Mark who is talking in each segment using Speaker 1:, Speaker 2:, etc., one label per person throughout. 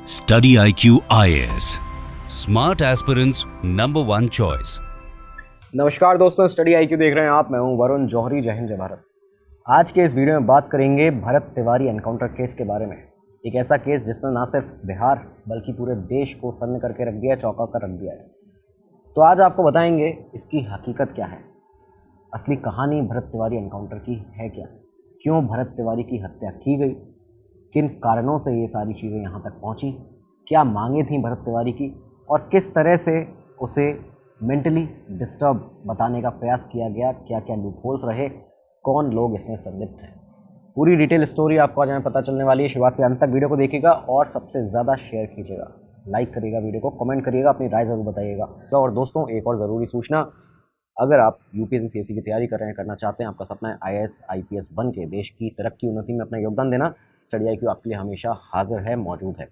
Speaker 1: Study IQ IAS. Smart aspirants number one choice.
Speaker 2: नमस्कार दोस्तों, study IQ देख रहे हैं आप। मैं हूं वरुण जौहरी। जय हिंद जय भारत। आज के इस वीडियो में बात करेंगे भरत तिवारी एनकाउंटर केस के बारे में। एक ऐसा केस जिसने ना सिर्फ बिहार बल्कि पूरे देश को सन्न करके रख दिया है, चौंका कर रख दिया है। तो आज आपको बताएंगे इसकी हकीकत क्या है, असली कहानी भरत तिवारी एनकाउंटर की है क्या, क्यों भरत तिवारी की हत्या की गई, किन कारणों से ये सारी चीज़ें यहाँ तक पहुँची, क्या मांगे थी भरत तिवारी की और किस तरह से उसे मेंटली डिस्टर्ब बताने का प्रयास किया गया, क्या क्या लूपहोल्स रहे, कौन लोग इसमें संलिप्त हैं। पूरी डिटेल स्टोरी आपको आज हमें पता चलने वाली है। शुरुआत से अंत तक वीडियो को देखिएगा और सबसे ज़्यादा शेयर कीजिएगा, लाइक करिएगा वीडियो को, कमेंट करिएगा, अपनी राय ज़रूर बताइएगा। और दोस्तों, एक और ज़रूरी सूचना, अगर आप यूपीएससी सीएससी की तैयारी कर रहे हैं, करना चाहते हैं, आपका सपना है आईएएस आईपीएस बन के देश की तरक्की उन्नति में अपना योगदान देना, स्टडी IQ आपके लिए हमेशा हाजिर है, मौजूद है।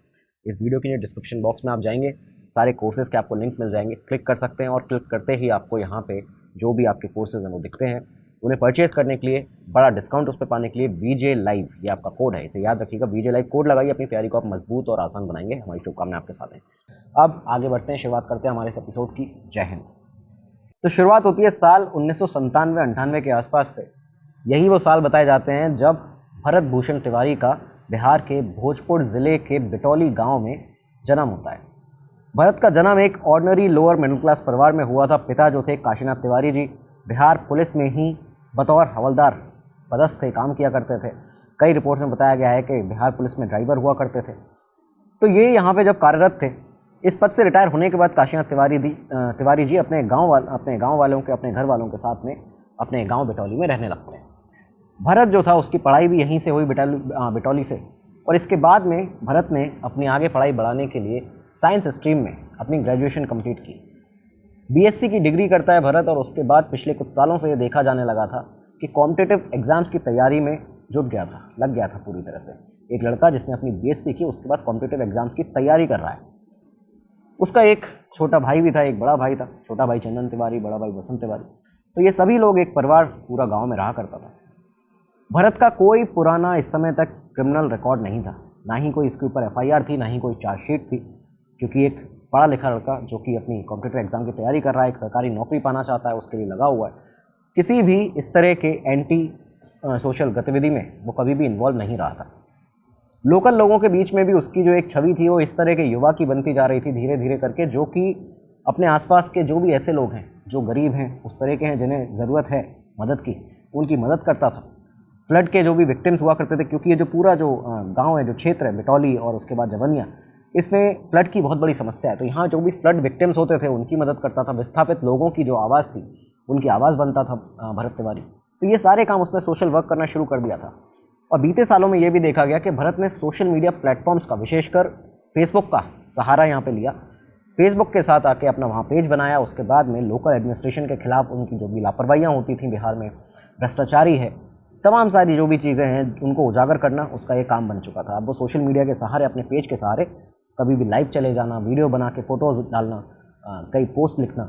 Speaker 2: इस वीडियो के लिए डिस्क्रिप्शन बॉक्स में आप जाएंगे, सारे कोर्सेज़ के आपको लिंक मिल जाएंगे, क्लिक कर सकते हैं और क्लिक करते ही आपको यहाँ पे जो भी आपके कोर्सेज़ हैं वो दिखते हैं। उन्हें परचेज़ करने के लिए, बड़ा डिस्काउंट उस पर पाने के लिए VJ Live ये आपका कोड है, इसे याद रखिएगा। VJ Live कोड लगाइए, अपनी तैयारी को आप मजबूत और आसान बनाएंगे। हमारी शुभकामनाएं आपके साथ हैं। अब आगे बढ़ते हैं, शुरुआत करते हैं हमारे इस एपिसोड की। जय हिंद। तो शुरुआत होती है साल 1997-98 के आसपास से। यही वो साल बताए जाते हैं जब भरत भूषण तिवारी का बिहार के भोजपुर ज़िले के बिटौली गांव में जन्म होता है। भरत का जन्म एक ऑर्डिनरी लोअर मिडिल क्लास परिवार में हुआ था। पिता जो थे काशीनाथ तिवारी जी, बिहार पुलिस में ही बतौर हवलदार पदस्थ थे, काम किया करते थे। कई रिपोर्ट्स में बताया गया है कि बिहार पुलिस में ड्राइवर हुआ करते थे। तो ये यहाँ पे जब कार्यरत थे, इस पद से रिटायर होने के बाद काशीनाथ तिवारी जी अपने गाँव वालों के, अपने घर वालों के साथ में अपने गाँव बिटौली में रहने लगते हैं। भरत जो था उसकी पढ़ाई भी यहीं से हुई, बिटौली से। और इसके बाद में भरत ने अपनी आगे पढ़ाई बढ़ाने के लिए साइंस स्ट्रीम में अपनी ग्रेजुएशन कंप्लीट की। BSc की डिग्री करता है भरत। और उसके बाद पिछले कुछ सालों से ये देखा जाने लगा था कि कॉम्पिटिटिव एग्ज़ाम्स की तैयारी में जुट गया था, लग गया था पूरी तरह से। एक लड़का जिसने अपनी BSc की, उसके बाद कॉम्पिटिटिव एग्ज़ाम्स की तैयारी कर रहा है। उसका एक छोटा भाई भी था, एक बड़ा भाई था। छोटा भाई चंदन तिवारी, बड़ा भाई वसंत तिवारी। तो ये सभी लोग, एक परिवार पूरा गाँव में रहा करता था। भरत का कोई पुराना इस समय तक क्रिमिनल रिकॉर्ड नहीं था, ना ही कोई इसके ऊपर FIR थी, ना ही कोई चार्जशीट थी। क्योंकि एक पढ़ा लिखा लड़का जो कि अपनी कॉम्पिटिटिव एग्ज़ाम की तैयारी कर रहा है, एक सरकारी नौकरी पाना चाहता है, उसके लिए लगा हुआ है, किसी भी इस तरह के एंटी सोशल गतिविधि में वो कभी भी इन्वॉल्व नहीं रहा था। लोकल लोगों के बीच में भी उसकी जो एक छवि थी वो इस तरह के युवा की बनती जा रही थी धीरे धीरे करके, जो कि अपने आसपास के जो भी ऐसे लोग हैं जो गरीब हैं, उस तरह के हैं जिन्हें ज़रूरत है मदद की, उनकी मदद करता था। फ्लड के जो भी विक्टिम्स हुआ करते थे, क्योंकि ये जो पूरा जो गांव है, जो क्षेत्र है बिटौली और उसके बाद जवनिया, इसमें फ्लड की बहुत बड़ी समस्या है। तो यहाँ जो भी फ्लड विक्टिम्स होते थे उनकी मदद करता था। विस्थापित लोगों की जो आवाज़ थी उनकी आवाज़ बनता था भरत तिवारी। तो ये सारे काम उसने सोशल वर्क करना शुरू कर दिया था। और बीते सालों में ये भी देखा गया कि भरत ने सोशल मीडिया प्लेटफॉर्म्स का, विशेषकर फेसबुक का सहारा यहाँ पे लिया। फेसबुक के साथ आके अपना वहाँ पेज बनाया। उसके बाद में लोकल एडमिनिस्ट्रेशन के खिलाफ उनकी जो भी लापरवाहियाँ होती थी बिहार में, भ्रष्टाचारी है, तमाम सारी जो भी चीज़ें हैं उनको उजागर करना उसका एक काम बन चुका था। अब वो सोशल मीडिया के सहारे, अपने पेज के सहारे कभी भी लाइव चले जाना, वीडियो बना के फ़ोटोज़ डालना, कई पोस्ट लिखना,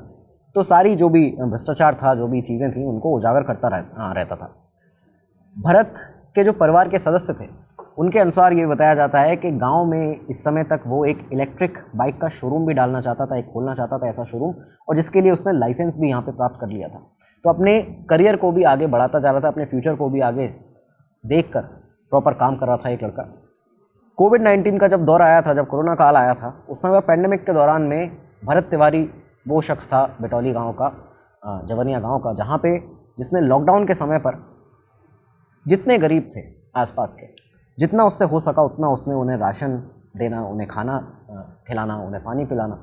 Speaker 2: तो सारी जो भी भ्रष्टाचार था, जो भी चीज़ें थी, उनको उजागर करता रहता था। भरत के जो परिवार के सदस्य थे उनके अनुसार ये बताया जाता है कि गांव में इस समय तक वो एक इलेक्ट्रिक बाइक का शोरूम भी डालना चाहता था, एक खोलना चाहता था ऐसा शोरूम, और जिसके लिए उसने लाइसेंस भी यहाँ पे प्राप्त कर लिया था। तो अपने करियर को भी आगे बढ़ाता जा रहा था, अपने फ्यूचर को भी आगे देखकर प्रॉपर काम कर रहा था एक लड़का। कोविड-19 का जब दौर आया था, जब कोरोना काल आया था, उस समय पैंडेमिक के दौरान में भरत तिवारी वो शख्स था बिटौली गाँव का, जवनिया गाँव का, जहाँ पे जिसने लॉकडाउन के समय पर जितने गरीब थे आसपास के, जितना उससे हो सका उतना उसने उन्हें राशन देना, उन्हें खाना खिलाना, उन्हें पानी पिलाना,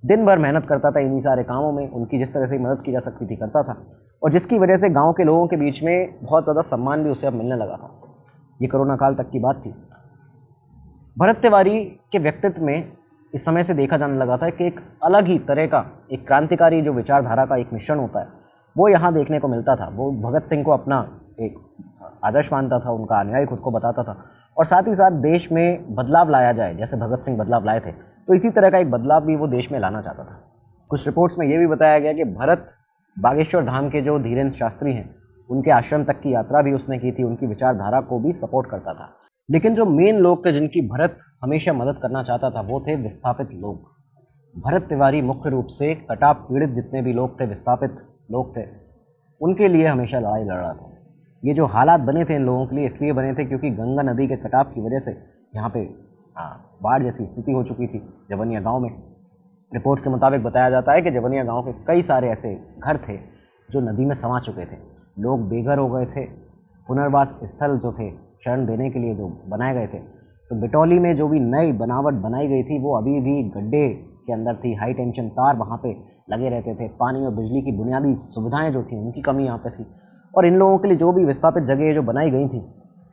Speaker 2: दिन भर मेहनत करता था इन्हीं सारे कामों में। उनकी जिस तरह से मदद की जा सकती थी करता था, और जिसकी वजह से गांव के लोगों के बीच में बहुत ज़्यादा सम्मान भी उसे अब मिलने लगा था। ये कोरोना काल तक की बात थी। भरत तिवारी के व्यक्तित्व में इस समय से देखा जाने लगा था कि एक अलग ही तरह का, एक क्रांतिकारी जो विचारधारा का एक मिश्रण होता है, वो यहाँ देखने को मिलता था। वो भगत सिंह को अपना एक आदर्श मानता था, उनका अनुयायी खुद को बताता था, और साथ ही साथ देश में बदलाव लाया जाए, जैसे भगत सिंह बदलाव लाए थे, तो इसी तरह का एक बदलाव भी वो देश में लाना चाहता था। कुछ रिपोर्ट्स में ये भी बताया गया कि भरत बागेश्वर धाम के जो धीरेन्द्र शास्त्री हैं, उनके आश्रम तक की यात्रा भी उसने की थी, उनकी विचारधारा को भी सपोर्ट करता था। लेकिन जो मेन लोग थे जिनकी भरत हमेशा मदद करना चाहता था वो थे विस्थापित लोग। भरत तिवारी मुख्य रूप से कटाप पीड़ित जितने भी लोग थे, विस्थापित लोग थे, उनके लिए हमेशा लड़ाई लड़ रहा था। ये जो हालात बने थे इन लोगों के लिए इसलिए बने थे क्योंकि गंगा नदी के कटाव की वजह से यहाँ पे बाढ़ जैसी स्थिति हो चुकी थी जवनिया गांव में। रिपोर्ट्स के मुताबिक बताया जाता है कि जवनिया गांव के कई सारे ऐसे घर थे जो नदी में समा चुके थे, लोग बेघर हो गए थे। पुनर्वास स्थल जो थे शरण देने के लिए जो बनाए गए थे, तो बिटौली में जो भी नई बनावट बनाई गई थी वो अभी भी गड्ढे के अंदर थी। हाई टेंशन तार वहाँ पे लगे रहते थे। पानी और बिजली की बुनियादी सुविधाएं जो थी उनकी कमी यहाँ पे थी। और इन लोगों के लिए जो भी विस्थापित जगह जो बनाई गई थी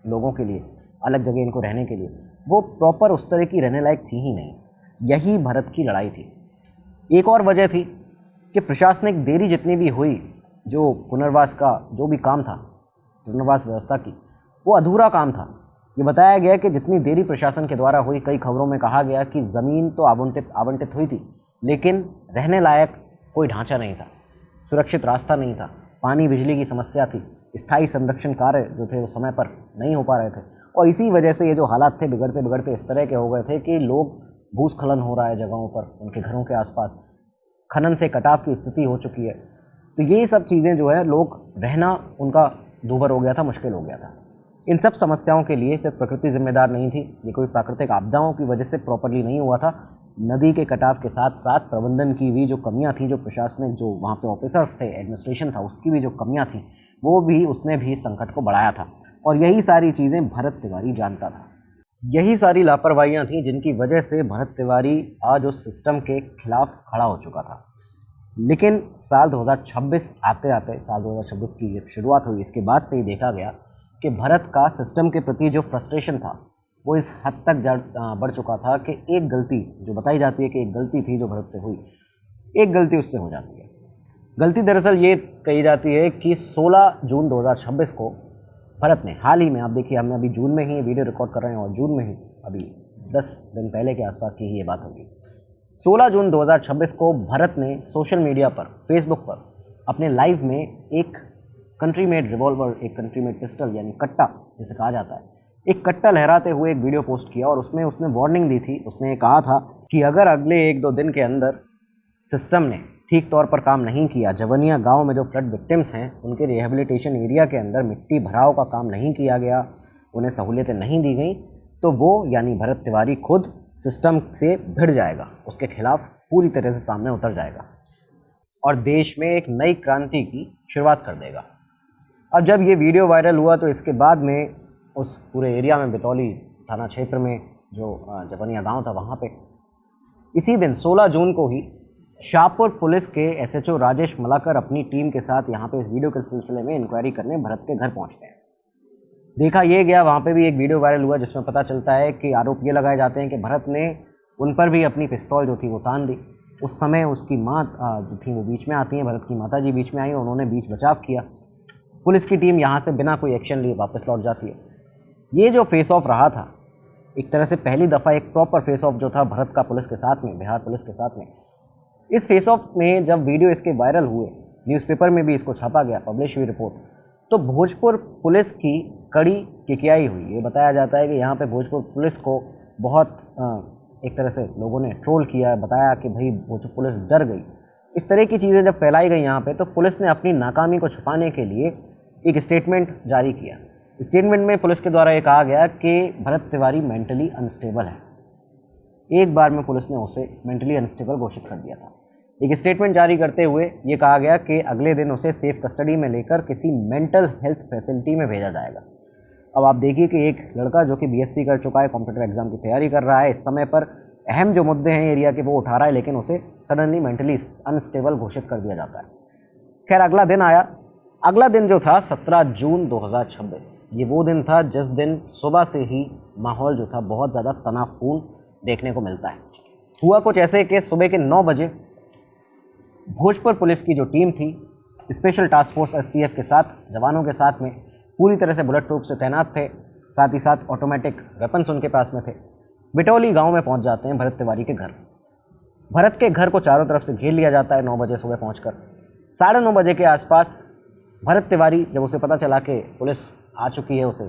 Speaker 2: लोगों के लिए, अलग जगह इनको रहने के लिए, वो प्रॉपर उस तरह की रहने लायक थी ही नहीं। यही भरत की लड़ाई थी। एक और वजह थी कि प्रशासनिक देरी जितनी भी हुई, जो पुनर्वास का जो भी काम था, पुनर्वास व्यवस्था की, वो अधूरा काम था। ये बताया गया कि जितनी देरी प्रशासन के द्वारा हुई, कई खबरों में कहा गया कि ज़मीन तो आवंटित हुई थी लेकिन रहने लायक कोई ढांचा नहीं था, सुरक्षित रास्ता नहीं था, पानी बिजली की समस्या थी, स्थायी संरक्षण कार्य जो थे वो समय पर नहीं हो पा रहे थे। और इसी वजह से ये जो हालात थे बिगड़ते बिगड़ते इस तरह के हो गए थे कि लोग भूस्खलन हो रहा है जगहों पर, उनके घरों के आसपास खनन से कटाव की स्थिति हो चुकी है। तो ये सब चीज़ें जो है, लोग रहना उनका दूभर हो गया था, मुश्किल हो गया था। इन सब समस्याओं के लिए सिर्फ प्रकृति जिम्मेदार नहीं थी, ये कोई प्राकृतिक आपदाओं की वजह से प्रॉपरली नहीं हुआ था। नदी के कटाव के साथ साथ प्रबंधन की भी जो कमियां थी, जो प्रशासनिक जो वहाँ पे ऑफिसर्स थे, एडमिनिस्ट्रेशन था, उसकी भी जो कमियां थी, वो भी उसने भी संकट को बढ़ाया था। और यही सारी चीज़ें भरत तिवारी जानता था। यही सारी लापरवाहियाँ थीं जिनकी वजह से भरत तिवारी आज उस सिस्टम के खिलाफ खड़ा हो चुका था। लेकिन साल 2026 आते आते, साल 2026 की जब शुरुआत हुई, इसके बाद से ही देखा गया कि भरत का सिस्टम के प्रति जो फ्रस्ट्रेशन था वो इस हद तक बढ़ चुका था कि एक गलती जो बताई जाती है कि एक गलती थी जो भरत से हुई, एक गलती उससे हो जाती है। गलती दरअसल ये कही जाती है कि 16 जून 2026 को भरत ने, हाल ही में, आप देखिए हमने अभी जून में ही ये वीडियो रिकॉर्ड कर रहे हैं और जून में ही अभी 10 दिन पहले के आसपास की ही ये बात होगी। 16 जून 2026 को भरत ने सोशल मीडिया पर, फेसबुक पर अपने लाइव में एक कंट्री मेड रिवॉल्वर, एक कंट्री मेड पिस्टल यानी कट्टा जिसे कहा जाता है, एक कट्टा लहराते हुए एक वीडियो पोस्ट किया और उसमें उसने वार्निंग दी थी। उसने कहा था कि अगर अगले 1-2 दिन के अंदर सिस्टम ने ठीक तौर पर काम नहीं किया, जवनिया गांव में जो फ्लड विक्टिम्स हैं उनके रिहेबिलिटेशन एरिया के अंदर मिट्टी भराव का काम नहीं किया गया, उन्हें सहूलियतें नहीं दी गई, तो वो यानी भरत तिवारी खुद सिस्टम से भिड़ जाएगा, उसके खिलाफ पूरी तरह से सामने उतर जाएगा और देश में एक नई क्रांति की शुरुआत कर देगा। अब जब ये वीडियो वायरल हुआ तो इसके बाद में उस पूरे एरिया में, बितौली थाना क्षेत्र में जो जवनिया गांव था, वहाँ पे इसी दिन 16 जून को ही शाहपुर पुलिस के एसएचओ राजेश मलाकर अपनी टीम के साथ यहाँ पे इस वीडियो के सिलसिले में इंक्वायरी करने भरत के घर पहुँचते हैं। देखा ये गया, वहाँ पे भी एक वीडियो वायरल हुआ जिसमें पता चलता है कि आरोप ये लगाए जाते हैं कि भरत ने उन पर भी अपनी पिस्तौल जो थी वो तान दी। उस समय उसकी माँ जो थी वो बीच में आती हैं, भरत की माता जी बीच में आई और उन्होंने बीच बचाव किया। पुलिस की टीम यहाँ से बिना कोई एक्शन लिए वापस लौट जाती है। ये जो फेस ऑफ रहा था, एक तरह से पहली दफ़ा एक प्रॉपर फेस ऑफ जो था भरत का पुलिस के साथ में, बिहार पुलिस के साथ में। इस फेस ऑफ में जब वीडियो इसके वायरल हुए, न्यूज़पेपर में भी इसको छापा गया, पब्लिश हुई रिपोर्ट, तो भोजपुर पुलिस की कड़ी किकियाई हुई। ये बताया जाता है कि यहाँ पे भोजपुर पुलिस को बहुत एक तरह से लोगों ने ट्रोल किया, बताया कि भाई भोजपुर पुलिस डर गई। इस तरह की चीज़ें जब फैलाई गई यहाँ पे, तो पुलिस ने अपनी नाकामी को छुपाने के लिए एक स्टेटमेंट जारी किया। स्टेटमेंट में पुलिस के द्वारा ये कहा गया कि भरत तिवारी मेंटली अनस्टेबल है। एक बार में पुलिस ने उसे मेंटली अनस्टेबल घोषित कर दिया था। एक स्टेटमेंट जारी करते हुए ये कहा गया कि अगले दिन उसे सेफ कस्टडी में लेकर किसी मेंटल हेल्थ फैसिलिटी में भेजा जाएगा। अब आप देखिए कि एक लड़का जो कि बीएससी कर चुका है, कॉम्पिटिटिव एग्जाम की तैयारी कर रहा है, इस समय पर अहम जो मुद्दे हैं एरिया के वो उठा रहा है, लेकिन उसे सडनली मेंटली अनस्टेबल घोषित कर दिया जाता है। खैर, अगला दिन आया। अगला दिन जो था 17 जून 2026, ये वो दिन था जिस दिन सुबह से ही माहौल जो था बहुत ज़्यादा तनावपूर्ण देखने को मिलता है। हुआ कुछ ऐसे कि सुबह के 9 बजे भोजपुर पुलिस की जो टीम थी, स्पेशल टास्क फोर्स एसटीएफ के साथ, जवानों के साथ में, पूरी तरह से बुलेट प्रूफ से तैनात थे, साथ ही साथ ऑटोमेटिक वेपन्स उनके पास में थे। बिटौली गांव में पहुंच जाते हैं भरत तिवारी के घर। भरत के घर को चारों तरफ से घेर लिया जाता है 9 बजे सुबह पहुंचकर। 9:30 बजे के आसपास भरत तिवारी, जब उसे पता चला कि पुलिस आ चुकी है उसे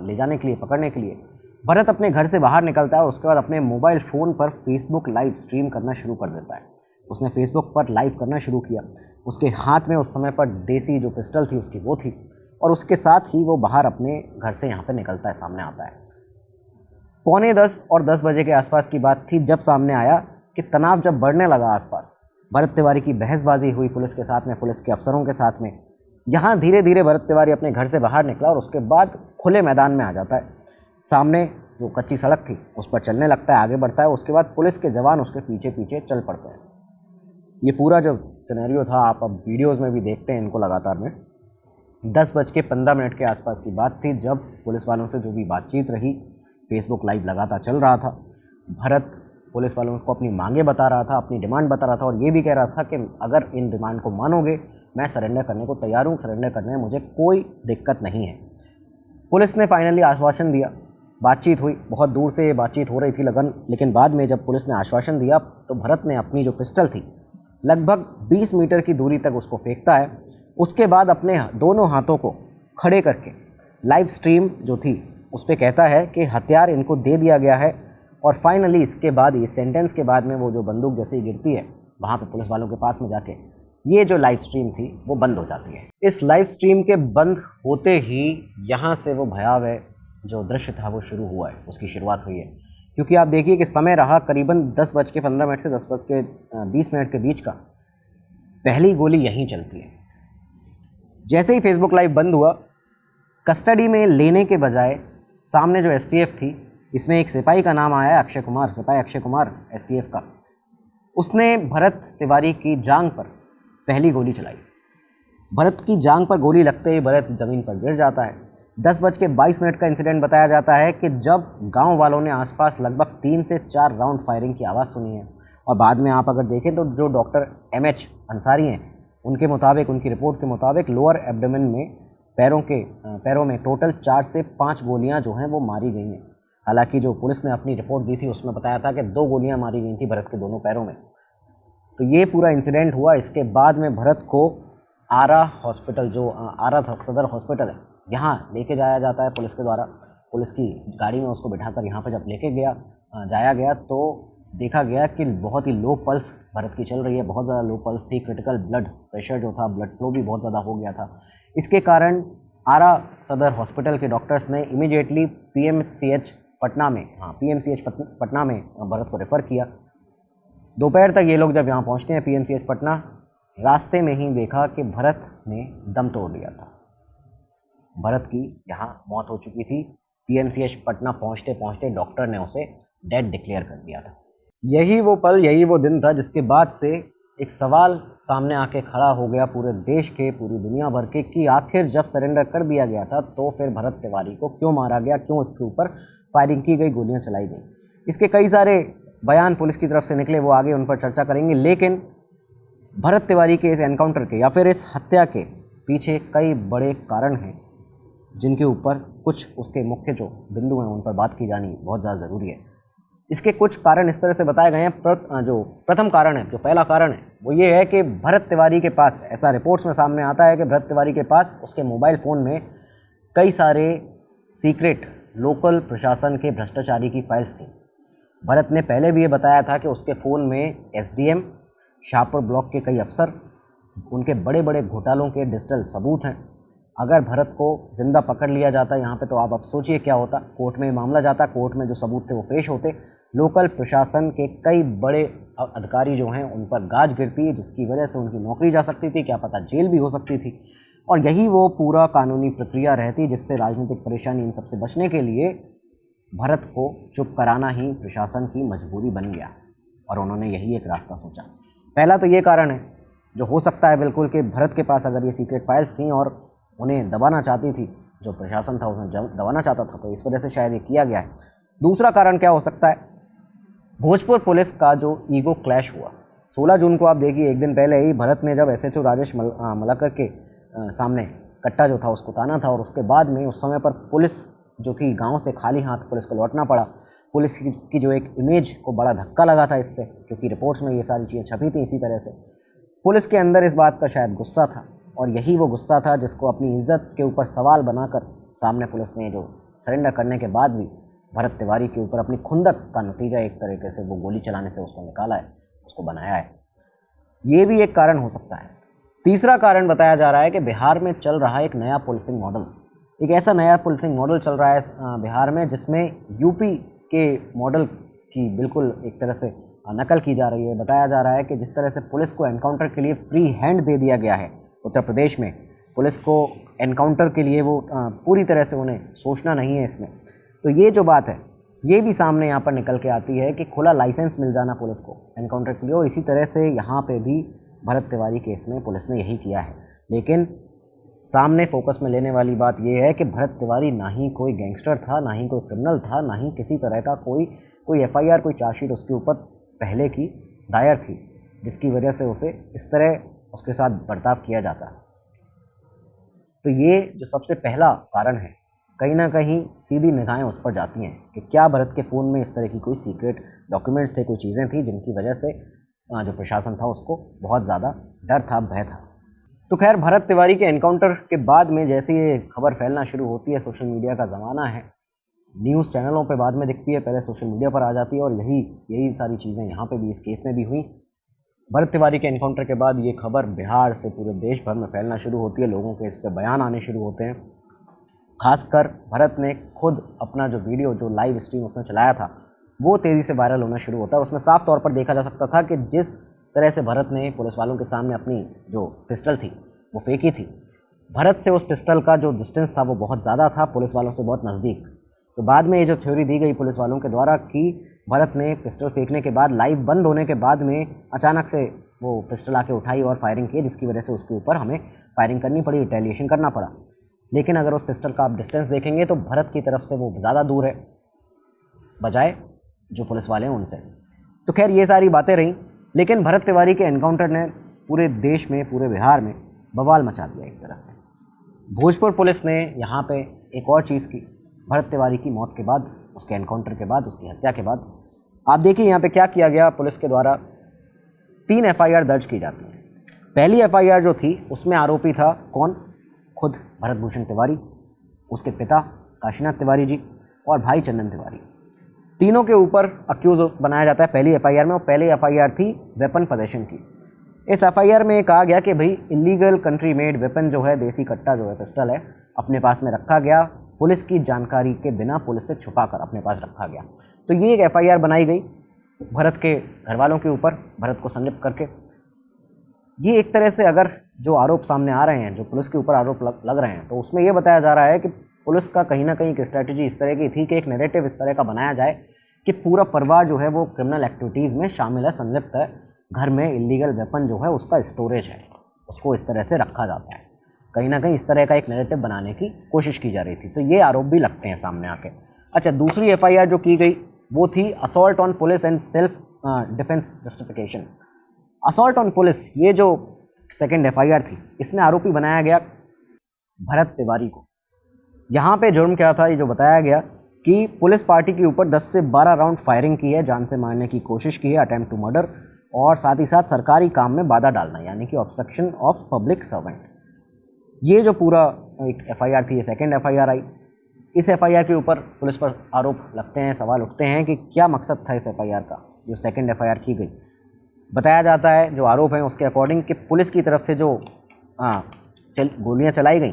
Speaker 2: ले जाने के लिए, पकड़ने के लिए, भरत अपने घर से बाहर निकलता है और उसके बाद अपने मोबाइल फ़ोन पर फेसबुक लाइव स्ट्रीम करना शुरू कर देता है। उसने फेसबुक पर लाइव करना शुरू किया। उसके हाथ में उस समय पर देसी जो पिस्टल थी उसकी वो थी, और उसके साथ ही वो बाहर अपने घर से यहाँ पे निकलता है, सामने आता है। 9:45 और 10 बजे के आसपास की बात थी जब सामने आया कि तनाव जब बढ़ने लगा आसपास, भरत तिवारी की बहसबाजी हुई पुलिस के साथ में, पुलिस के अफसरों के साथ में। यहाँ धीरे धीरे भरत तिवारी अपने घर से बाहर निकला और उसके बाद खुले मैदान में आ जाता है। सामने जो कच्ची सड़क थी उस पर चलने लगता है, आगे बढ़ता है। उसके बाद पुलिस के जवान उसके पीछे पीछे चल पड़ते हैं। ये पूरा जो सिनेरियो था आप अब वीडियोस में भी देखते हैं इनको लगातार में। 10:15 के आसपास की बात थी जब पुलिस वालों से जो भी बातचीत रही, फेसबुक लाइव लगातार चल रहा था। भरत पुलिस वालों को अपनी मांगे बता रहा था, अपनी डिमांड बता रहा था, और ये भी कह रहा था कि अगर इन डिमांड को मानोगे मैं सरेंडर करने को तैयार हूँ, सरेंडर करने में मुझे कोई दिक्कत नहीं है। पुलिस ने फाइनली आश्वासन दिया, बातचीत हुई, बहुत दूर से ये बातचीत हो रही थी लगन, लेकिन बाद में जब पुलिस ने आश्वासन दिया तो भरत ने अपनी जो पिस्टल थी लगभग 20 मीटर की दूरी तक उसको फेंकता है। उसके बाद अपने दोनों हाथों को खड़े करके लाइव स्ट्रीम जो थी उस पर कहता है कि हथियार इनको दे दिया गया है, और फाइनली इसके बाद इस सेंटेंस के बाद में वो जो बंदूक जैसे ही गिरती है वहाँ पे पुलिस वालों के पास में जाके ये जो लाइव स्ट्रीम थी वो बंद हो जाती है। इस लाइव स्ट्रीम के बंद होते ही यहाँ से वो भयावह जो दृश्य था वो शुरू हुआ है, उसकी शुरुआत हुई है। क्योंकि आप देखिए कि समय रहा करीबन 10:15 से 10:20 के बीच का। पहली गोली यहीं चलती है। जैसे ही फेसबुक लाइव बंद हुआ, कस्टडी में लेने के बजाय सामने जो एसटीएफ थी, इसमें एक सिपाही का नाम आया, अक्षय कुमार, सिपाही अक्षय कुमार एसटीएफ का। उसने भरत तिवारी की जांघ पर पहली गोली चलाई। भरत की जांघ पर गोली लगते ही भरत ज़मीन पर गिर जाता है। 10:22 का इंसिडेंट बताया जाता है कि जब गांव वालों ने आसपास लगभग 3 से 4 राउंड फायरिंग की आवाज़ सुनी है। और बाद में आप अगर देखें तो जो डॉक्टर MH अंसारी हैं, उनके मुताबिक, उनकी रिपोर्ट के मुताबिक लोअर एब्डोमेन में पैरों में टोटल 4 से 5 गोलियां जो हैं वो मारी गई हैं। हालांकि जो पुलिस ने अपनी रिपोर्ट दी थी उसमें बताया था कि 2 गोलियां मारी गई थी भरत के दोनों पैरों में। तो ये पूरा इंसिडेंट हुआ। इसके बाद में भरत को आरा हॉस्पिटल, जो आरा सदर हॉस्पिटल है, यहाँ लेके जाया जाता है पुलिस के द्वारा। पुलिस की गाड़ी में उसको बिठाकर यहाँ पर जब लेके जाया गया तो देखा गया कि बहुत ही लो पल्स भरत की चल रही है, बहुत ज़्यादा लो पल्स थी। क्रिटिकल ब्लड प्रेशर जो था, ब्लड फ्लो भी बहुत ज़्यादा हो गया था। इसके कारण आरा सदर हॉस्पिटल के डॉक्टर्स ने इमीडिएटली PMCH पटना में भरत को रेफ़र किया। दोपहर तक ये लोग जब यहाँ पहुँचते हैं PMCH पटना, रास्ते में ही देखा कि भरत ने दम तोड़ लिया था। भरत की यहाँ मौत हो चुकी थी। PMCH पटना पहुँचते पहुँचते डॉक्टर ने उसे डेड डिक्लेयर कर दिया था। यही वो पल, यही वो दिन था जिसके बाद से एक सवाल सामने आके खड़ा हो गया पूरे देश के, पूरी दुनिया भर के, कि आखिर जब सरेंडर कर दिया गया था तो फिर भरत तिवारी को क्यों मारा गया, क्यों इसके ऊपर फायरिंग की गई, गोलियां चलाई गई। इसके कई सारे बयान पुलिस की तरफ से निकले, वो आगे उन पर चर्चा करेंगे। लेकिन भरत तिवारी के इस एनकाउंटर के या फिर इस हत्या के पीछे कई बड़े कारण हैं जिनके ऊपर कुछ उसके मुख्य जो बिंदु हैं उन पर बात की जानी बहुत ज़्यादा ज़रूरी है। इसके कुछ कारण इस तरह से बताए गए हैं। जो प्रथम कारण है, जो पहला कारण है, वो ये है कि भरत तिवारी के पास, ऐसा रिपोर्ट्स में सामने आता है कि भरत तिवारी के पास उसके मोबाइल फ़ोन में कई सारे सीक्रेट लोकल प्रशासन के भ्रष्टाचारी की फाइल्स थी। भरत ने पहले भी ये बताया था कि उसके फ़ोन में SDM, शाहपुर ब्लॉक के कई अफसर, उनके बड़े बड़े घोटालों के डिजिटल सबूत हैं। अगर भरत को ज़िंदा पकड़ लिया जाता यहाँ पे तो आप अब सोचिए क्या होता। कोर्ट में मामला जाता, कोर्ट में जो सबूत थे वो पेश होते, लोकल प्रशासन के कई बड़े अधिकारी जो हैं उन पर गाज गिरती है, जिसकी वजह से उनकी नौकरी जा सकती थी, क्या पता जेल भी हो सकती थी। और यही वो पूरा कानूनी प्रक्रिया रहती जिससे राजनीतिक परेशानी इन सबसे बचने के लिए भरत को चुप कराना ही प्रशासन की मजबूरी बन गया, और उन्होंने यही एक रास्ता सोचा। पहला तो ये कारण है जो हो सकता है बिल्कुल कि भरत के पास अगर ये सीक्रेट फाइल्स थी और उन्हें दबाना चाहती थी, जो प्रशासन था उसने दबाना चाहता था, तो इस वजह से शायद ये किया गया है। दूसरा कारण क्या हो सकता है, भोजपुर पुलिस का जो ईगो क्लैश हुआ 16 जून को। आप देखिए एक दिन पहले ही भरत ने जब SHO राजेश मलाकर के सामने कट्टा जो था उसको ताना था, और उसके बाद में उस समय पर पुलिस जो थी गांव से खाली हाथ पुलिस को लौटना पड़ा। पुलिस की जो एक इमेज को बड़ा धक्का लगा था इससे, क्योंकि रिपोर्ट्स में ये सारी चीज़ें छपी थी इसी तरह से। पुलिस के अंदर इस बात का शायद गुस्सा था, और यही वो गुस्सा था जिसको अपनी इज्जत के ऊपर सवाल बनाकर सामने पुलिस ने जो सरेंडर करने के बाद भी भरत तिवारी के ऊपर अपनी खुंदक का नतीजा एक तरीके से वो गोली चलाने से उसको निकाला है, उसको बनाया है। ये भी एक कारण हो सकता है। तीसरा कारण बताया जा रहा है कि बिहार में चल रहा एक नया पुलिसिंग मॉडल, एक ऐसा नया पुलिसिंग मॉडल चल रहा है बिहार में जिसमें यूपी के मॉडल की बिल्कुल एक तरह से नकल की जा रही है। बताया जा रहा है कि जिस तरह से पुलिस को एनकाउंटर के लिए फ्री हैंड दे दिया गया है उत्तर प्रदेश में, पुलिस को एनकाउंटर के लिए वो पूरी तरह से उन्हें सोचना नहीं है इसमें। तो ये जो बात है ये भी सामने यहाँ पर निकल के आती है कि खुला लाइसेंस मिल जाना पुलिस को एनकाउंटर के लिए, और इसी तरह से यहाँ पे भी भरत तिवारी केस में पुलिस ने यही किया है। लेकिन सामने फोकस में लेने वाली बात यह है कि भरत तिवारी ना ही कोई गैंगस्टर था, ना ही कोई क्रिमिनल था, ना ही किसी तरह का कोई एफआईआर, कोई चार्जशीट उसके ऊपर पहले की दायर थी जिसकी वजह से उसे इस तरह उसके साथ बर्ताव किया जाता है। तो ये जो सबसे पहला कारण है, कहीं ना कहीं सीधी निगाहें उस पर जाती हैं कि क्या भरत के फ़ोन में इस तरह की कोई सीक्रेट डॉक्यूमेंट्स थे, कोई चीज़ें थी जिनकी वजह से जो प्रशासन था उसको बहुत ज़्यादा डर था, भय था। तो खैर, भरत तिवारी के एनकाउंटर के बाद में जैसे ये खबर फैलना शुरू होती है, सोशल मीडिया का ज़माना है, न्यूज़ चैनलों पे बाद में दिखती है, पहले सोशल मीडिया पर आ जाती है, और यही सारी चीज़ें यहाँ पे भी इस केस में भी हुई। भरत तिवारी के एनकाउंटर के बाद ये खबर बिहार से पूरे देश भर में फैलना शुरू होती है, लोगों के इस पर बयान आने शुरू होते हैं। खासकर भरत ने खुद अपना जो वीडियो, जो लाइव स्ट्रीम उसने चलाया था, वो तेज़ी से वायरल होना शुरू होता है। उसमें साफ तौर पर देखा जा सकता था कि जिस तरह से भरत ने पुलिस वालों के सामने अपनी जो पिस्टल थी वो फेंकी थी, भरत से उस पिस्टल का जो डिस्टेंस था वो बहुत ज़्यादा था, पुलिस वालों से बहुत नज़दीक। तो बाद में ये जो थ्योरी दी गई पुलिस वालों के द्वारा कि भरत ने पिस्टल फेंकने के बाद, लाइव बंद होने के बाद में अचानक से वो पिस्टल आके उठाई और फायरिंग की, जिसकी वजह से उसके ऊपर हमें फायरिंग करनी पड़ी, रिटेलिएशन करना पड़ा। लेकिन अगर उस पिस्टल का आप डिस्टेंस देखेंगे तो भरत की तरफ से वो ज़्यादा दूर है बजाय जो पुलिस वाले हैं उनसे। तो खैर, ये सारी बातें रहीं, लेकिन भरत तिवारी के एनकाउंटर ने पूरे देश में, पूरे बिहार में बवाल मचा दिया एक तरह से। भोजपुर पुलिस ने यहाँ पे एक और चीज़ की, भरत तिवारी की मौत के बाद, उसके एनकाउंटर के बाद, उसकी हत्या के बाद आप देखिए यहाँ पे क्या किया गया। पुलिस के द्वारा 3 एफआईआर दर्ज की जाती हैं। पहली एफआईआर जो थी उसमें आरोपी था कौन? खुद भरत भूषण तिवारी, उसके पिता काशीनाथ तिवारी जी और भाई चंदन तिवारी। तीनों के ऊपर अक्यूज बनाया जाता है पहली एफआईआर में, और पहली एफआईआर थी वेपन पोजेशन की। इस एफआईआर में कहा गया कि भाई इलीगल कंट्री मेड वेपन जो है, देसी कट्टा जो है, पिस्टल है, अपने पास में रखा गया, पुलिस की जानकारी के बिना पुलिस से छुपा कर अपने पास रखा गया। तो ये एक एफआईआर बनाई गई भरत के घर वालों के ऊपर, भरत को संलिप्त करके। ये एक तरह से अगर जो आरोप सामने आ रहे हैं, जो पुलिस के ऊपर आरोप लग रहे हैं, तो उसमें ये बताया जा रहा है कि पुलिस का कहीं ना कहीं एक स्ट्रैटेजी इस तरह की थी कि एक नैरेटिव इस तरह का बनाया जाए कि पूरा परिवार जो है वो क्रिमिनल एक्टिविटीज़ में शामिल है, संलिप्त है, घर में इलीगल वेपन जो है उसका स्टोरेज है, उसको इस तरह से रखा जाता है। कहीं ना कहीं इस तरह का एक नैरेटिव बनाने की कोशिश की जा रही थी। तो ये आरोप भी लगते हैं सामने आके। अच्छा, दूसरी एफआईआर जो की गई वो थी assault on police and self defence justification. Assault on police, ये जो सेकेंड एफआईआर थी, इसमें आरोपी बनाया गया भरत तिवारी को। यहाँ पे जुर्म क्या था, ये जो बताया गया कि पुलिस पार्टी के ऊपर 10 से 12 राउंड फायरिंग की है, जान से मारने की कोशिश की है, अटेम्प्ट टू मर्डर, और साथ ही साथ सरकारी काम में बाधा डालना, यानी कि ऑब्स्ट्रक्शन ऑफ पब्लिक सर्वेंट। ये जो पूरा एक एफआईआर थी, ये सेकेंड एफआईआर आई। इस एफआईआर के ऊपर पुलिस पर आरोप लगते हैं, सवाल उठते हैं कि क्या मकसद था इस एफआईआर का, जो सेकेंड एफआईआर की गई। बताया जाता है, जो आरोप हैं उसके अकॉर्डिंग, कि पुलिस की तरफ से जो गोलियां चलाई गई,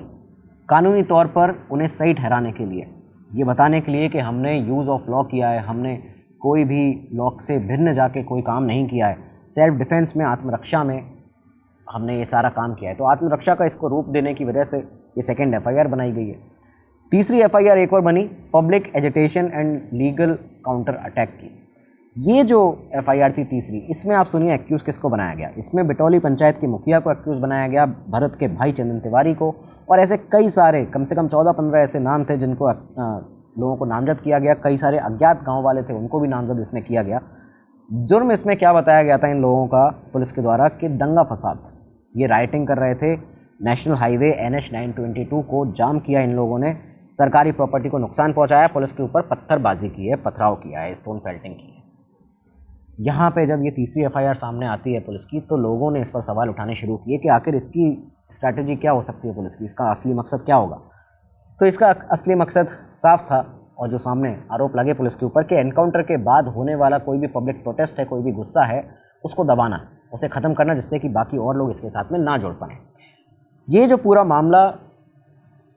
Speaker 2: कानूनी तौर पर उन्हें सही ठहराने के लिए, ये बताने के लिए कि हमने यूज़ ऑफ लॉ किया है, हमने कोई भी लॉ से भिन्न जाके कोई काम नहीं किया है, सेल्फ डिफेंस में, आत्मरक्षा में हमने ये सारा काम किया है। तो आत्मरक्षा का इसको रूप देने की वजह से ये सेकेंड एफआईआर बनाई गई है। तीसरी एफआईआर एक और बनी public agitation and legal counter attack की। ये जो एफआईआर थी तीसरी, इसमें आप सुनिए एक्यूज़ किसको बनाया गया। इसमें बिटौली पंचायत के मुखिया को एक्यूज़ बनाया गया, भरत के भाई चंदन तिवारी को, और ऐसे कई सारे, कम से कम 14-15 ऐसे नाम थे जिनको लोगों को नामजद किया गया। कई सारे अज्ञात गांव वाले थे, उनको भी नामजद इसमें किया गया। जुर्म इसमें क्या बताया गया था इन लोगों का पुलिस के द्वारा, कि दंगा फसाद, ये राइटिंग कर रहे थे, नेशनल हाईवे NH 922 को जाम किया इन लोगों ने, सरकारी प्रॉपर्टी को नुकसान पहुंचाया, पुलिस के ऊपर पत्थरबाजी की है, पथराव किया है, स्टोन पेल्टिंग की है। यहाँ पे जब ये तीसरी एफआईआर सामने आती है पुलिस की, तो लोगों ने इस पर सवाल उठाने शुरू किए कि आखिर इसकी स्ट्रैटेजी क्या हो सकती है पुलिस की, इसका असली मकसद क्या होगा। तो इसका असली मकसद साफ था, और जो सामने आरोप लगे पुलिस के ऊपर कि एनकाउंटर के बाद होने वाला कोई भी पब्लिक प्रोटेस्ट है, कोई भी गुस्सा है, उसको दबाना, उसे ख़त्म करना, जिससे कि बाकी और लोग इसके साथ में ना जुड़ पाएँ। ये जो पूरा मामला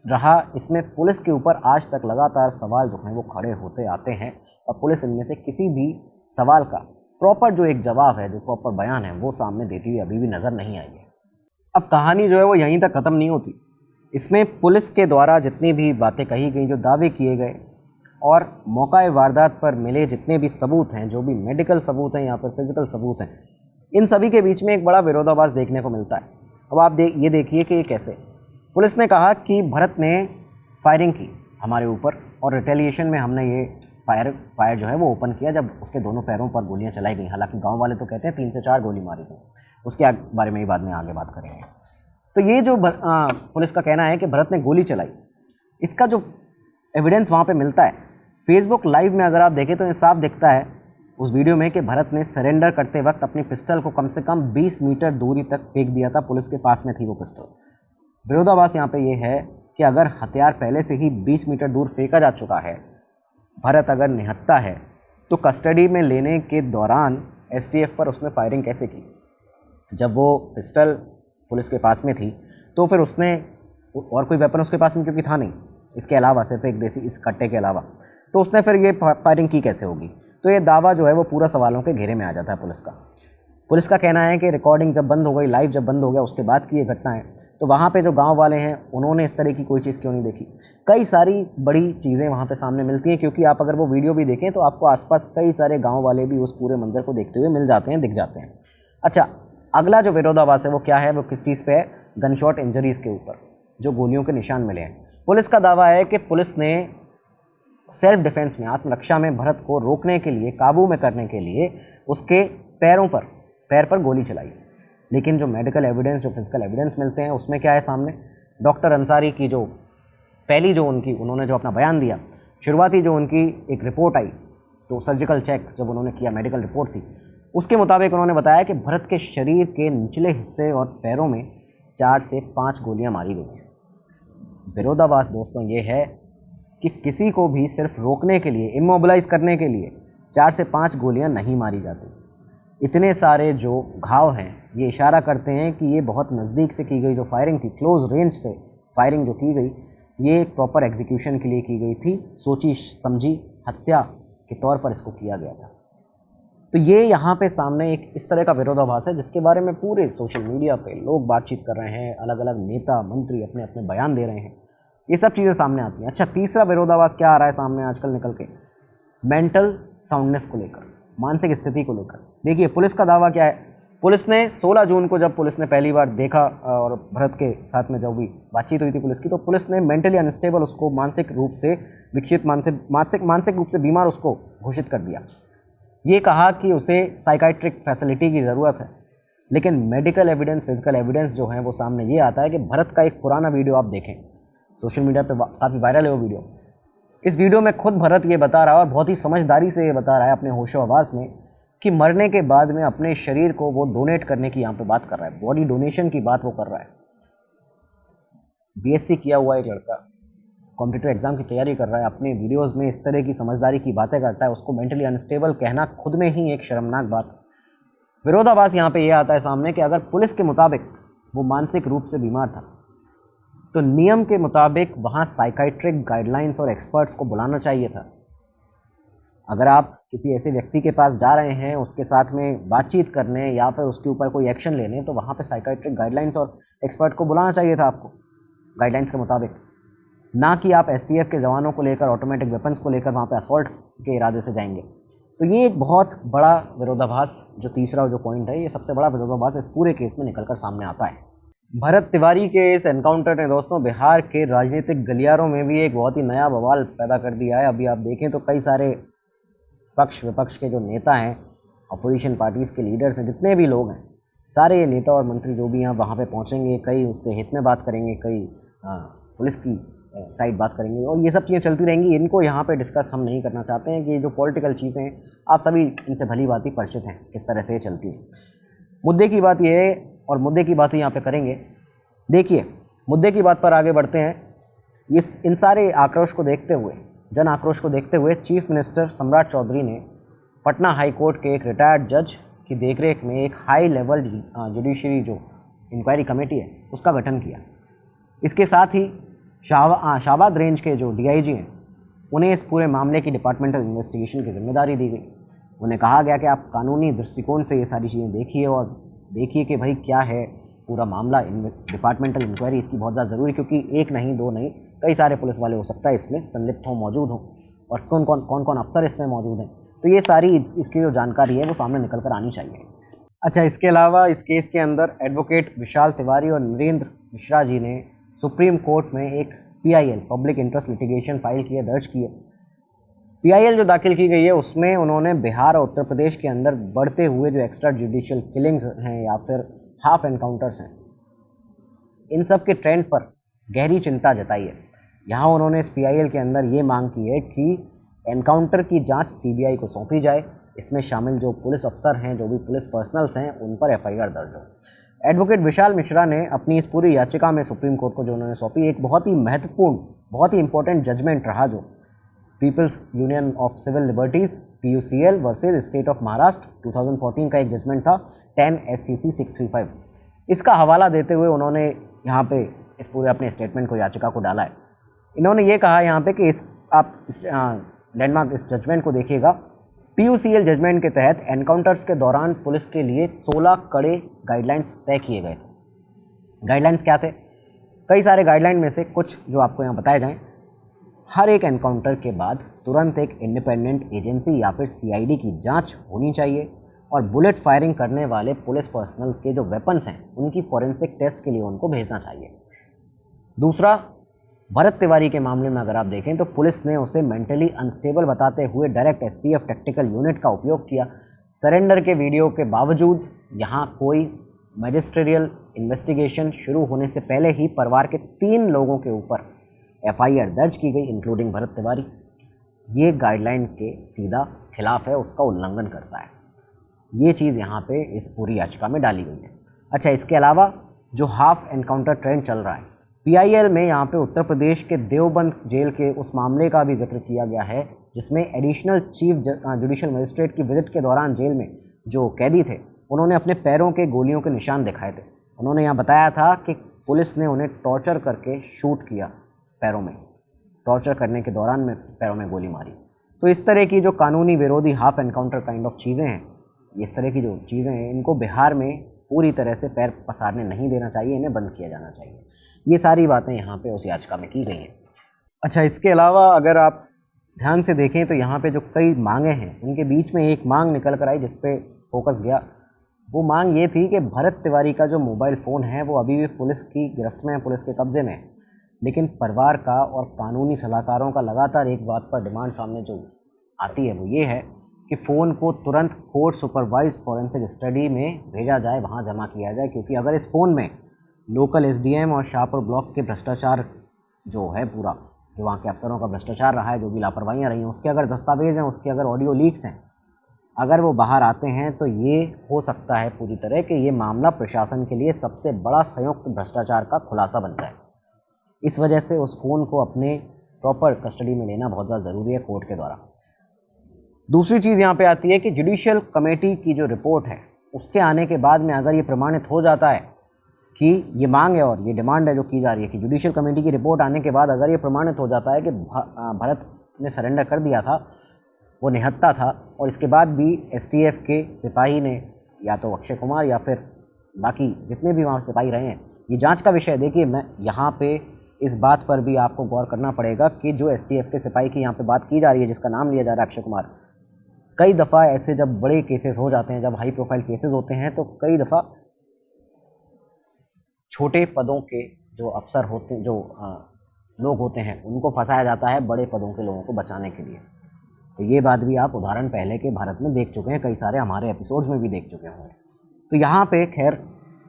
Speaker 2: रहा, इसमें पुलिस के ऊपर आज तक लगातार सवाल जो हैं वो खड़े होते आते हैं और पुलिस इनमें से किसी भी सवाल का प्रॉपर जो एक जवाब है, जो प्रॉपर बयान है, वो सामने देती हुई अभी भी नज़र नहीं आई है। अब कहानी जो है वो यहीं तक ख़त्म नहीं होती। इसमें पुलिस के द्वारा जितनी भी बातें कही गई, जो दावे किए गए और मौका वारदात पर मिले जितने भी सबूत हैं, जो भी मेडिकल सबूत हैं या फिर फिज़िकल सबूत हैं, इन सभी के बीच में एक बड़ा विरोधाभास देखने को मिलता है। अब आप ये देखिए कि ये कैसे। पुलिस ने कहा कि भरत ने फायरिंग की हमारे ऊपर और रिटेलिएशन में हमने ये फायर जो है वो ओपन किया जब उसके दोनों पैरों पर गोलियां चलाई गई। हालांकि गांव वाले तो कहते हैं 3 से 4 गोली मारी गई, उसके बारे में ही बाद में आगे बात करेंगे। तो ये जो पुलिस का कहना है कि भरत ने गोली चलाई, इसका जो एविडेंस वहाँ पे मिलता है फेसबुक लाइव में, अगर आप देखें तो ये साफ दिखता है उस वीडियो में कि भरत ने सरेंडर करते वक्त अपनी पिस्टल को कम से कम 20 मीटर दूरी तक फेंक दिया था। पुलिस के पास में थी वो पिस्टल। विरोधाभास यहाँ पे ये है कि अगर हथियार पहले से ही 20 मीटर दूर फेंका जा चुका है, भरत अगर निहत्था है, तो कस्टडी में लेने के दौरान एसटीएफ पर उसने फायरिंग कैसे की? जब वो पिस्टल पुलिस के पास में थी तो फिर उसने और कोई वेपन उसके पास में क्योंकि था नहीं, इसके अलावा सिर्फ एक देसी इस कट्टे के अलावा, तो उसने फिर ये फायरिंग की कैसे होगी? तो ये दावा जो है वो पूरा सवालों के घेरे में आ जाता है पुलिस का कहना है कि रिकॉर्डिंग जब बंद हो गई, लाइव जब बंद हो गया, उसके बाद की ये घटना है। तो वहाँ पे जो गांव वाले हैं उन्होंने इस तरह की कोई चीज़ क्यों नहीं देखी? कई सारी बड़ी चीज़ें वहाँ पे सामने मिलती हैं, क्योंकि आप अगर वो वीडियो भी देखें तो आपको आसपास कई सारे गांव वाले भी उस पूरे मंजर को देखते हुए मिल जाते हैं, दिख जाते हैं। अच्छा, अगला जो विरोधाभास है वो क्या है? वो किस चीज़ पे है? गन शॉट इंजरीज़ के ऊपर, जो गोलियों के निशान मिले हैं। पुलिस का दावा है कि पुलिस ने सेल्फ डिफेंस में, आत्मरक्षा में भरत को रोकने के लिए, काबू में करने के लिए उसके पैर पर गोली चलाई। लेकिन जो मेडिकल एविडेंस, जो फिजिकल एविडेंस मिलते हैं, उसमें क्या है सामने? डॉक्टर अंसारी की जो पहली जो उन्होंने जो अपना बयान दिया, शुरुआती जो उनकी एक रिपोर्ट आई, तो सर्जिकल चेक जब उन्होंने किया, मेडिकल रिपोर्ट थी, उसके मुताबिक उन्होंने बताया कि भरत के शरीर के निचले हिस्से और पैरों में 4 से 5 गोलियां मारी गई हैं। विरोधाभास दोस्तों ये है कि किसी को भी सिर्फ रोकने के लिए, इमोबिलाइज करने के लिए 4 से 5 गोलियां नहीं मारी जाती। इतने सारे जो घाव हैं ये इशारा करते हैं कि ये बहुत नज़दीक से की गई जो फायरिंग थी, क्लोज रेंज से फायरिंग जो की गई, ये एक प्रॉपर एग्जीक्यूशन के लिए की गई थी, सोची समझी हत्या के तौर पर इसको किया गया था। तो ये यहाँ पे सामने एक इस तरह का विरोधाभास है जिसके बारे में पूरे सोशल मीडिया पे लोग बातचीत कर रहे हैं, अलग अलग नेता मंत्री अपने अपने बयान दे रहे हैं, ये सब चीज़ें सामने आती हैं। अच्छा, तीसरा विरोधाभास क्या आ रहा है सामने आजकल निकल के? मेंटल साउंडनेस को लेकर, मानसिक स्थिति को लेकर। देखिए पुलिस का दावा क्या है? पुलिस ने 16 जून को जब पुलिस ने पहली बार देखा और भरत के साथ में जब भी बातचीत हुई थी पुलिस की, तो पुलिस ने मेंटली अनस्टेबल, उसको मानसिक रूप से विक्षिप्त, मानसिक रूप से बीमार उसको घोषित कर दिया। ये कहा कि उसे साइकाइट्रिक फैसिलिटी की ज़रूरत है। लेकिन मेडिकल एविडेंस, फिजिकल एविडेंस जो है वो सामने ये आता है कि भरत का एक पुराना वीडियो आप देखें, सोशल मीडिया पे काफ़ी वायरल है वो वीडियो। इस वीडियो में खुद भरत ये बता रहा है और बहुत ही समझदारी से ये बता रहा है अपने होशो हवास में कि मरने के बाद में अपने शरीर को वो डोनेट करने की यहाँ पे बात कर रहा है, बॉडी डोनेशन की बात वो कर रहा है। बीएससी किया हुआ एक लड़का कॉम्पिटिटिव एग्जाम की तैयारी कर रहा है, अपने वीडियोस में इस तरह की समझदारी की बातें करता है, उसको मेंटली अनस्टेबल कहना खुद में ही एक शर्मनाक बात। विरोधाभास यहाँ पे ये आता है सामने कि अगर पुलिस के मुताबिक वो मानसिक रूप से बीमार था तो नियम के मुताबिक वहाँ साइकाइट्रिक गाइडलाइंस और एक्सपर्ट्स को बुलाना चाहिए था। अगर आप किसी ऐसे व्यक्ति के पास जा रहे हैं उसके साथ में बातचीत करने या फिर उसके ऊपर कोई एक्शन लेने, तो वहाँ पे साइकाइट्रिक गाइडलाइंस और एक्सपर्ट को बुलाना चाहिए था आपको गाइडलाइंस के मुताबिक, ना कि आप एसटीएफ के जवानों को लेकर, ऑटोमेटिक वेपन्स को लेकर वहाँ पे असॉल्ट के इरादे से जाएंगे। तो ये एक बहुत बड़ा विरोधाभास, जो तीसरा जो पॉइंट है, ये सबसे बड़ा विरोधाभास इस पूरे केस में निकल कर सामने आता है। भरत तिवारी के इस एनकाउंटर ने दोस्तों बिहार के राजनीतिक गलियारों में भी एक बहुत ही नया बवाल पैदा कर दिया है। अभी आप देखें तो कई सारे पक्ष विपक्ष के जो नेता हैं, अपोजिशन पार्टीज़ के लीडर्स हैं, जितने भी लोग हैं, सारे ये नेता और मंत्री जो भी हैं वहाँ पे पहुँचेंगे, कई उसके हित में बात करेंगे, कई पुलिस की साइड बात करेंगे, और ये सब चीज़ें चलती रहेंगी। इनको यहाँ पे डिस्कस हम नहीं करना चाहते हैं कि जो पॉलिटिकल चीज़ें हैं आप सभी इनसे भली भांति परिचित हैं किस तरह से ये चलती हैं। मुद्दे की बात ये है और मुद्दे की बात ही यहाँ पे करेंगे। देखिए, मुद्दे की बात पर आगे बढ़ते हैं। इन सारे आक्रोश को देखते हुए जन आक्रोश को देखते हुए चीफ मिनिस्टर सम्राट चौधरी ने पटना हाई कोर्ट के एक रिटायर्ड जज की देखरेख में एक हाई लेवल जुडिशरी जो इंक्वायरी कमेटी है उसका गठन किया। इसके साथ ही शाहबाद रेंज के जो डीआईजी हैं उन्हें इस पूरे मामले की डिपार्टमेंटल इन्वेस्टिगेशन की जिम्मेदारी दी गई। उन्हें कहा गया कि आप कानूनी दृष्टिकोण से ये सारी चीज़ें देखिए और देखिए कि भाई क्या है पूरा मामला। डिपार्टमेंटल इंक्वायरी इसकी बहुत ज़्यादा ज़रूरी, क्योंकि एक नहीं दो नहीं कई सारे पुलिस वाले हो सकता है इसमें संलिप्त हों, मौजूद हों, और कौन कौन अफसर इसमें मौजूद हैं। तो ये सारी इसकी जो जानकारी है वो सामने निकल कर आनी चाहिए। अच्छा, इसके अलावा इस केस के अंदर एडवोकेट विशाल तिवारी और नरेंद्र मिश्रा जी ने सुप्रीम कोर्ट में एक PIL public interest litigation file की है, दर्ज की है। PIL जो दाखिल की गई है उसमें उन्होंने बिहार और उत्तर प्रदेश के अंदर बढ़ते हुए जो एक्स्ट्रा जुडिशियल किलिंग्स हैं या फिर हाफ एनकाउंटर्स हैं, इन सब के ट्रेंड पर गहरी चिंता जताई है। यहाँ उन्होंने इस PIL के अंदर ये मांग की है कि एनकाउंटर की जांच CBI को सौंपी जाए। इसमें शामिल जो पुलिस अफसर हैं, जो भी पुलिस पर्सनल्स हैं, उन पर FIR दर्ज हो। एडवोकेट विशाल मिश्रा ने अपनी इस पूरी याचिका में सुप्रीम कोर्ट को जो उन्होंने सौंपी, एक बहुत ही महत्वपूर्ण, बहुत ही इंपॉर्टेंट जजमेंट रहा जो People's Union of Civil Liberties PUCL versus state of Maharashtra 2014 का एक जजमेंट था 10 SCC 635। इसका हवाला देते हुए उन्होंने यहाँ पे इस पूरे अपने स्टेटमेंट को, याचिका को डाला है। इन्होंने ये कहा यहाँ पे कि आप लैंडमार्क इस जजमेंट को देखिएगा। PUCL जजमेंट के तहत एनकाउंटर्स के दौरान पुलिस के लिए 16 कड़े गाइडलाइंस तय किए गए थे। गाइडलाइंस क्या थे? कई सारे गाइडलाइन में से कुछ जो आपको यहाँ बताए जाएं। हर एक एनकाउंटर के बाद तुरंत एक इंडिपेंडेंट एजेंसी या फिर CID की जांच होनी चाहिए और बुलेट फायरिंग करने वाले पुलिस पर्सनल के जो वेपन्स हैं उनकी फॉरेंसिक टेस्ट के लिए उनको भेजना चाहिए। दूसरा, भरत तिवारी के मामले में अगर आप देखें तो पुलिस ने उसे मेंटली अनस्टेबल बताते हुए डायरेक्ट STF टैक्टिकल यूनिट का उपयोग किया। सरेंडर के वीडियो के बावजूद यहाँ कोई मैजिस्ट्रियल इन्वेस्टिगेशन शुरू होने से पहले ही परिवार के 3 लोगों के ऊपर FIR दर्ज की गई, इंक्लूडिंग भरत तिवारी। ये गाइडलाइन के सीधा खिलाफ है, उसका उल्लंघन करता है। ये चीज़ यहाँ पे इस पूरी याचिका में डाली गई है। अच्छा, इसके अलावा जो हाफ एनकाउंटर ट्रेंड चल रहा है PIL में, यहाँ पे उत्तर प्रदेश के देवबंद जेल के उस मामले का भी जिक्र किया गया है जिसमें एडिशनल चीफ जुडिशियल मजिस्ट्रेट की विजिट के दौरान जेल में जो कैदी थे उन्होंने अपने पैरों के गोलियों के निशान दिखाए थे। उन्होंने यहाँ बताया था कि पुलिस ने उन्हें टॉर्चर करके शूट किया, पैरों में टॉर्चर करने के दौरान में पैरों में गोली मारी। तो इस तरह की जो कानूनी विरोधी हाफ एनकाउंटर काइंड ऑफ चीज़ें हैं, इस तरह की जो चीज़ें हैं, इनको बिहार में पूरी तरह से पैर पसारने नहीं देना चाहिए, इन्हें बंद किया जाना चाहिए। ये सारी बातें यहाँ पे उस याचिका में की गई हैं। अच्छा, इसके अलावा अगर आप ध्यान से देखें तो यहाँ पे जो कई मांगें हैं उनके बीच में एक मांग निकल कर आई जिस पे फोकस गया। वो मांग ये थी कि भरत तिवारी का जो मोबाइल फ़ोन है वो अभी भी पुलिस की गिरफ्त में है, पुलिस के कब्ज़े में है। लेकिन परिवार का और कानूनी सलाहकारों का लगातार एक बात पर डिमांड सामने जो आती है वो ये है कि फ़ोन को तुरंत कोर्ट सुपरवाइज्ड फॉरेंसिक स्टडी में भेजा जाए, वहाँ जमा किया जाए। क्योंकि अगर इस फ़ोन में लोकल SDM और शाहपुर ब्लॉक के भ्रष्टाचार जो है पूरा, जो वहाँ के अफसरों का भ्रष्टाचार रहा है, जो भी लापरवाहियाँ रही हैं, उसके अगर दस्तावेज़ हैं, उसके अगर ऑडियो लीक्स हैं, अगर वो बाहर आते हैं तो ये हो सकता है पूरी तरह कि ये मामला प्रशासन के लिए सबसे बड़ा संयुक्त भ्रष्टाचार का खुलासा बन जाए। इस वजह से उस फ़ोन को अपने प्रॉपर कस्टडी में लेना बहुत ज़्यादा ज़रूरी है कोर्ट के द्वारा। दूसरी चीज़ यहाँ पे आती है कि जुडिशियल कमेटी की जो रिपोर्ट है उसके आने के बाद में अगर ये प्रमाणित हो जाता है कि ये मांग है और ये डिमांड है जो की जा रही है कि जुडिशियल कमेटी की रिपोर्ट आने के बाद अगर ये प्रमाणित हो जाता है कि भरत ने सरेंडर कर दिया था, वो निहत्था था, और इसके बाद भी STF के सिपाही ने, या तो अक्षय कुमार या फिर बाकी जितने भी वहाँ सिपाही रहे हैं, ये जांच का विषय। देखिए, मैं यहाँ पे इस बात पर भी आपको गौर करना पड़ेगा कि जो STF के सिपाही की यहाँ पे बात की जा रही है, जिसका नाम लिया जा रहा है अक्षय कुमार, कई दफ़ा ऐसे जब बड़े केसेस हो जाते हैं, जब हाई प्रोफाइल केसेस होते हैं, तो कई दफ़ा छोटे पदों के जो अफसर होते हैं, जो लोग होते हैं, उनको फंसाया जाता है बड़े पदों के लोगों को बचाने के लिए। तो ये बात भी आप उदाहरण पहले के भारत में देख चुके हैं, कई सारे हमारे एपिसोड्स में भी देख चुके होंगे। तो यहाँ पे खैर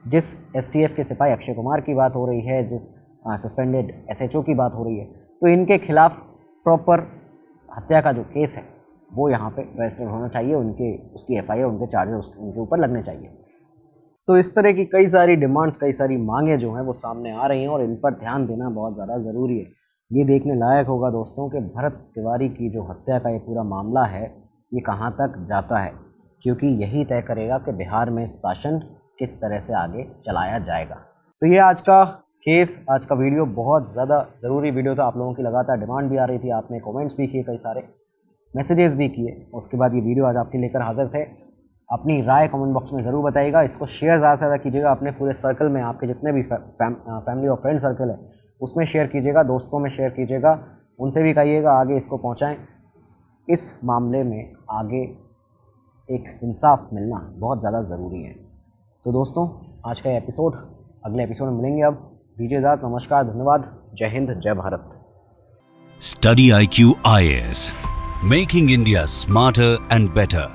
Speaker 2: जिस STF के सिपाही अक्षय कुमार की बात हो रही है, जिस सस्पेंडेड SHO की बात हो रही है, तो इनके खिलाफ प्रॉपर हत्या का जो केस है वो यहाँ पे रजिस्टर होना चाहिए, उसकी FIR, उनके चार्जेस उनके ऊपर लगने चाहिए। तो इस तरह की कई सारी डिमांड्स, कई सारी मांगें जो हैं वो सामने आ रही हैं और इन पर ध्यान देना बहुत ज़्यादा ज़रूरी है। ये देखने लायक होगा दोस्तों कि भरत तिवारी की जो हत्या का ये पूरा मामला है ये कहाँ तक जाता है, क्योंकि यही तय करेगा कि बिहार में शासन किस तरह से आगे चलाया जाएगा। तो ये आज का केस, आज का वीडियो बहुत ज़्यादा ज़रूरी वीडियो था। आप लोगों की लगातार डिमांड भी आ रही थी, आपने कमेंट्स भी किए, कई सारे मैसेजेस भी किए। उसके बाद ये वीडियो आज आपके लेकर हाजिर थे। अपनी राय कमेंट बॉक्स में ज़रूर बताइएगा। इसको शेयर ज़्यादा से ज़्यादा कीजिएगा अपने पूरे सर्कल में, आपके जितने भी फैमिली और फ्रेंड सर्कल है उसमें शेयर कीजिएगा, दोस्तों में शेयर कीजिएगा, उनसे भी कहिएगा आगे इसको पहुंचाएं। इस मामले में आगे एक इंसाफ मिलना बहुत ज़्यादा ज़रूरी है। तो दोस्तों आज का एपिसोड, अगले एपिसोड में मिलेंगे। अब दीजिए इजाज़त, नमस्कार, धन्यवाद, जय हिंद, जय Bharat.
Speaker 1: Study IQ IAS, making India smarter and better.